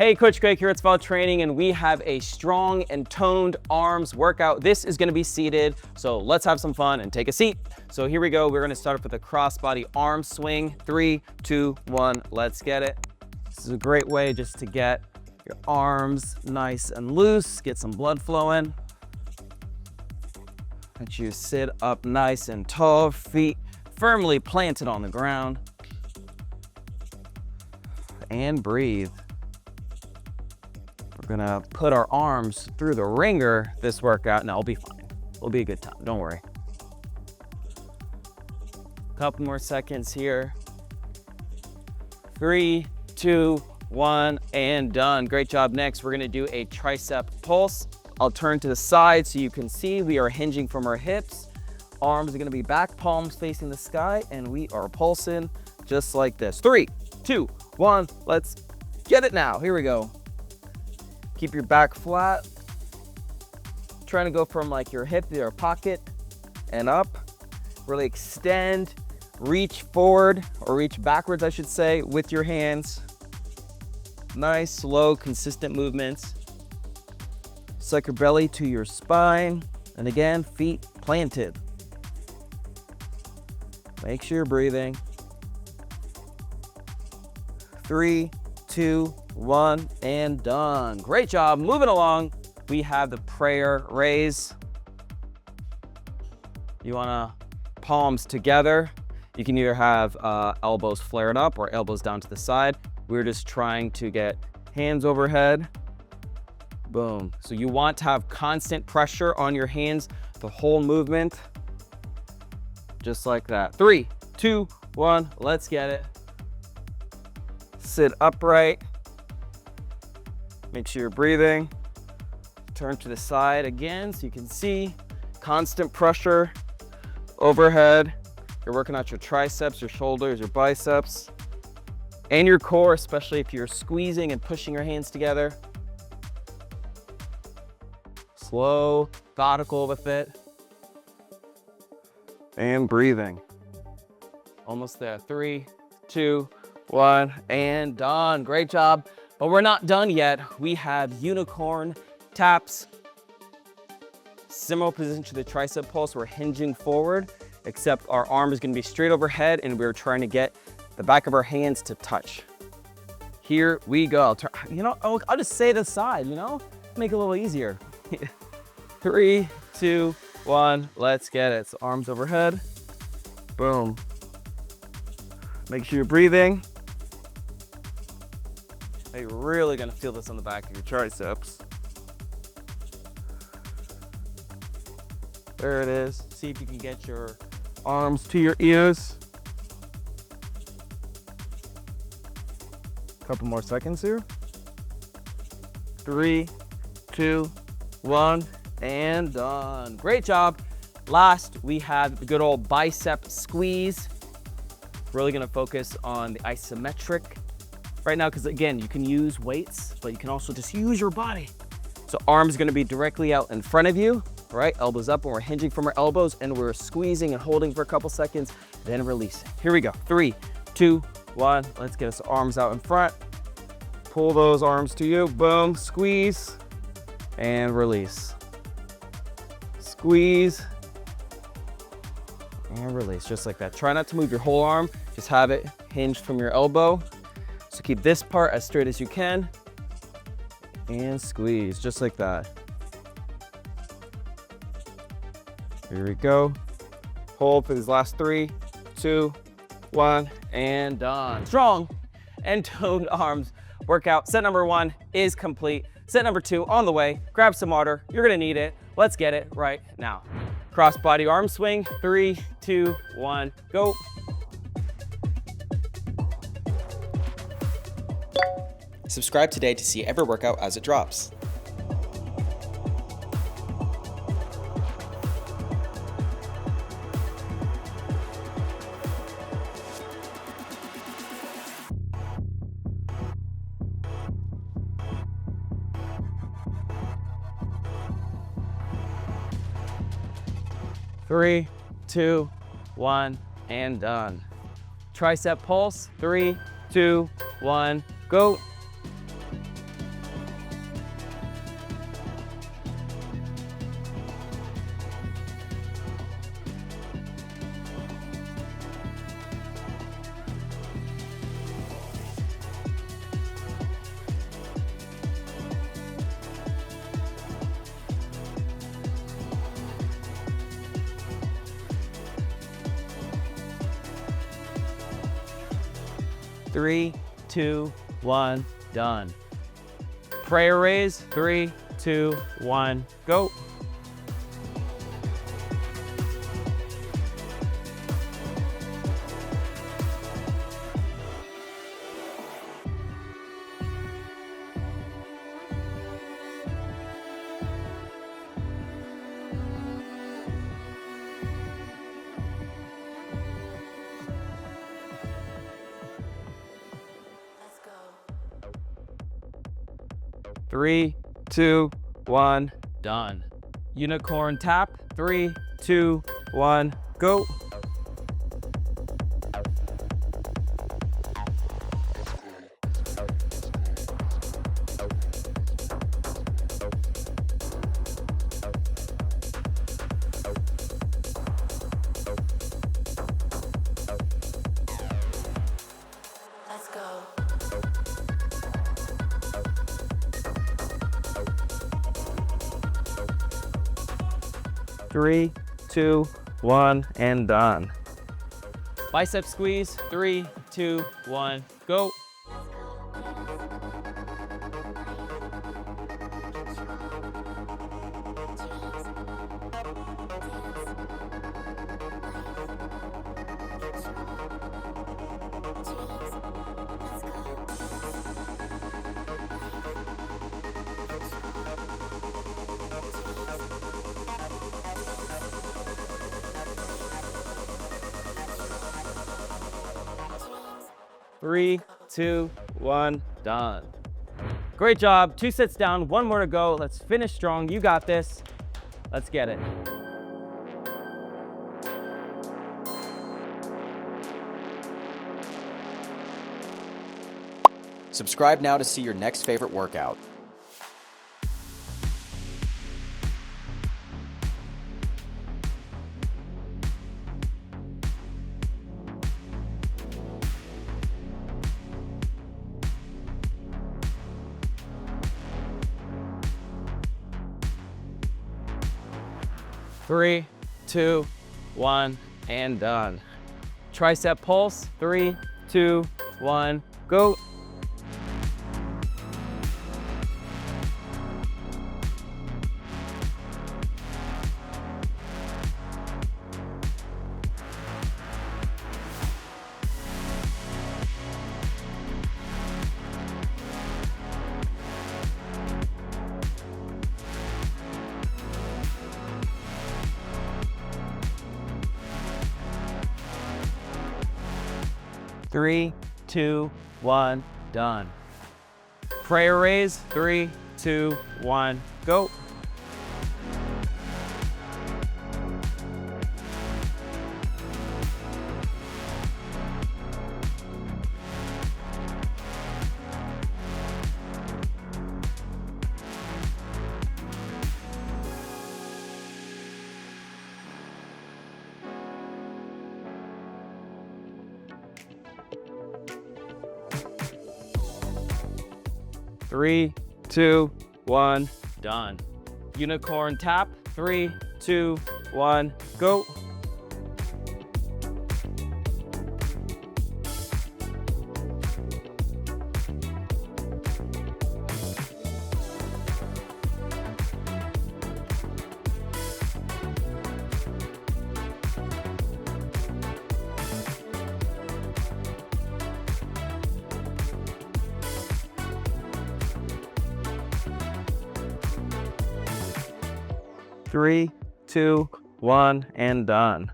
Hey, Coach Greg here at Svelte Training, and we have a strong and toned arms workout. This is gonna be seated, so let's have some fun and take a seat. So here we go. We're gonna start off with a crossbody arm swing. 3, 2, 1, let's get it. This is a great way just to get your arms nice and loose, get some blood flowing. Let you sit up nice and tall, feet firmly planted on the ground. And breathe. We're gonna put our arms through the ringer this workout, and it'll be fine. It'll be a good time, don't worry. Couple more seconds here. 3, 2, 1, and done. Great job. Next, we're gonna do a tricep pulse. I'll turn to the side so you can see we are hinging from our hips. Arms are gonna be back, palms facing the sky, and we are pulsing just like this. 3, 2, 1, let's get it now. Here we go. Keep your back flat. Trying to go from like your hip to your pocket and up. Really extend, reach forward or reach backwards, I should say, with your hands. Nice, slow, consistent movements. Suck your belly to your spine. And again, feet planted. Make sure you're breathing. 3, 2, 1, and done. Great job. Moving along, we have the prayer raise. You wanna palms together. You can either have elbows flared up or elbows down to the side. We're just trying to get hands overhead. Boom. So you want to have constant pressure on your hands the whole movement. Just like that. 3, 2, 1, let's get it. Sit upright. Make sure you're breathing. Turn to the side again so you can see. Constant pressure overhead. You're working out your triceps, your shoulders, your biceps, and your core, especially if you're squeezing and pushing your hands together. Slow, methodical with it. And breathing. Almost there. 3, 2, 1, and done. Great job. But we're not done yet. We have unicorn taps. Similar position to the tricep pulse. We're hinging forward, except our arm is gonna be straight overhead and we're trying to get the back of our hands to touch. Here we go. I'll just say the side, make it a little easier. 3, 2, 1, let's get it. So arms overhead, boom. Make sure you're breathing. You're really gonna feel this on the back of your triceps. There it is. See if you can get your arms to your ears. Couple more seconds here. 3, 2, 1, and done. Great job. Last, we have the good old bicep squeeze. Really gonna focus on the isometric right now, because again, you can use weights, but you can also just use your body. So arms gonna be directly out in front of you, right? Elbows up, and we're hinging from our elbows, and we're squeezing and holding for a couple seconds, then releasing. Here we go. 3, 2, 1. Let's get us arms out in front. Pull those arms to you. Boom, squeeze, and release. Squeeze, and release, just like that. Try not to move your whole arm. Just have it hinged from your elbow. So keep this part as straight as you can and squeeze just like that. Here we go. Hold for these last 3, 2, 1, and done. Strong and toned arms workout. Set number 1 is complete. Set number 2 on the way. Grab some water. You're gonna need it. Let's get it right now. Cross body arm swing. 3, 2, 1, go. Subscribe today to see every workout as it drops. Three, 2, 1, and done. Tricep pulse. 3, 2, 1, go. 3, 2, 1, done. Prayer raise, 3, 2, 1, go. Let's go. 3, 2, 1, done. Unicorn tap, 3, 2, 1, go. Let's go. 3, 2, 1, and done. Bicep squeeze, 3, 2, 1, go. Three, 2, 1, done. Great job. 2 sets down, 1 more to go. Let's finish strong. You got this. Let's get it. Subscribe now to see your next favorite workout. Three, 2, 1, and done. Tricep pulse, 3, 2, 1, go. Three, 2, 1, done. Prayer raise, 3, 2, 1, go. Three, 2, 1, done. Unicorn tap, 3, 2, 1, go. Three, 2, 1, and done.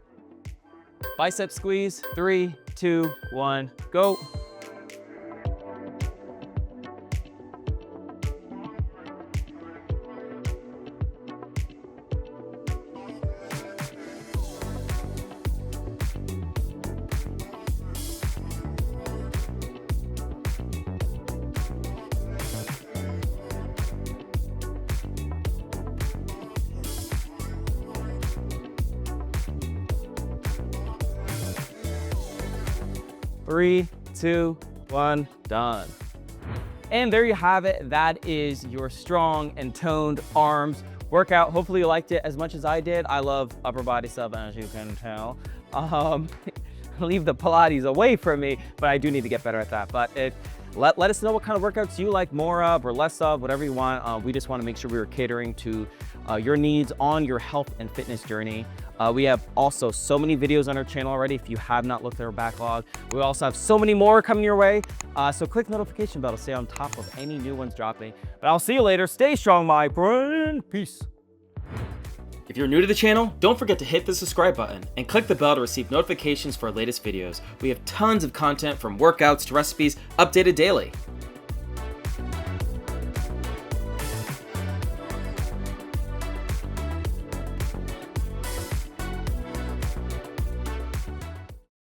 Bicep squeeze, 3, 2, 1, go. Three, 2, 1, done. And there you have it. That is your strong and toned arms workout. Hopefully you liked it as much as I did. I love upper body stuff, as you can tell. leave the Pilates away from me, but I do need to get better at that. But let us know what kind of workouts you like more of or less of, whatever you want. We just want to make sure we are catering to your needs on your health and fitness journey. We have also so many videos on our channel already. If you have not looked at our backlog, we also have so many more coming your way. So click notification bell to stay on top of any new ones dropping. But I'll see you later. Stay strong, my friend. Peace. If you're new to the channel, don't forget to hit the subscribe button and click the bell to receive notifications for our latest videos. We have tons of content from workouts to recipes updated daily.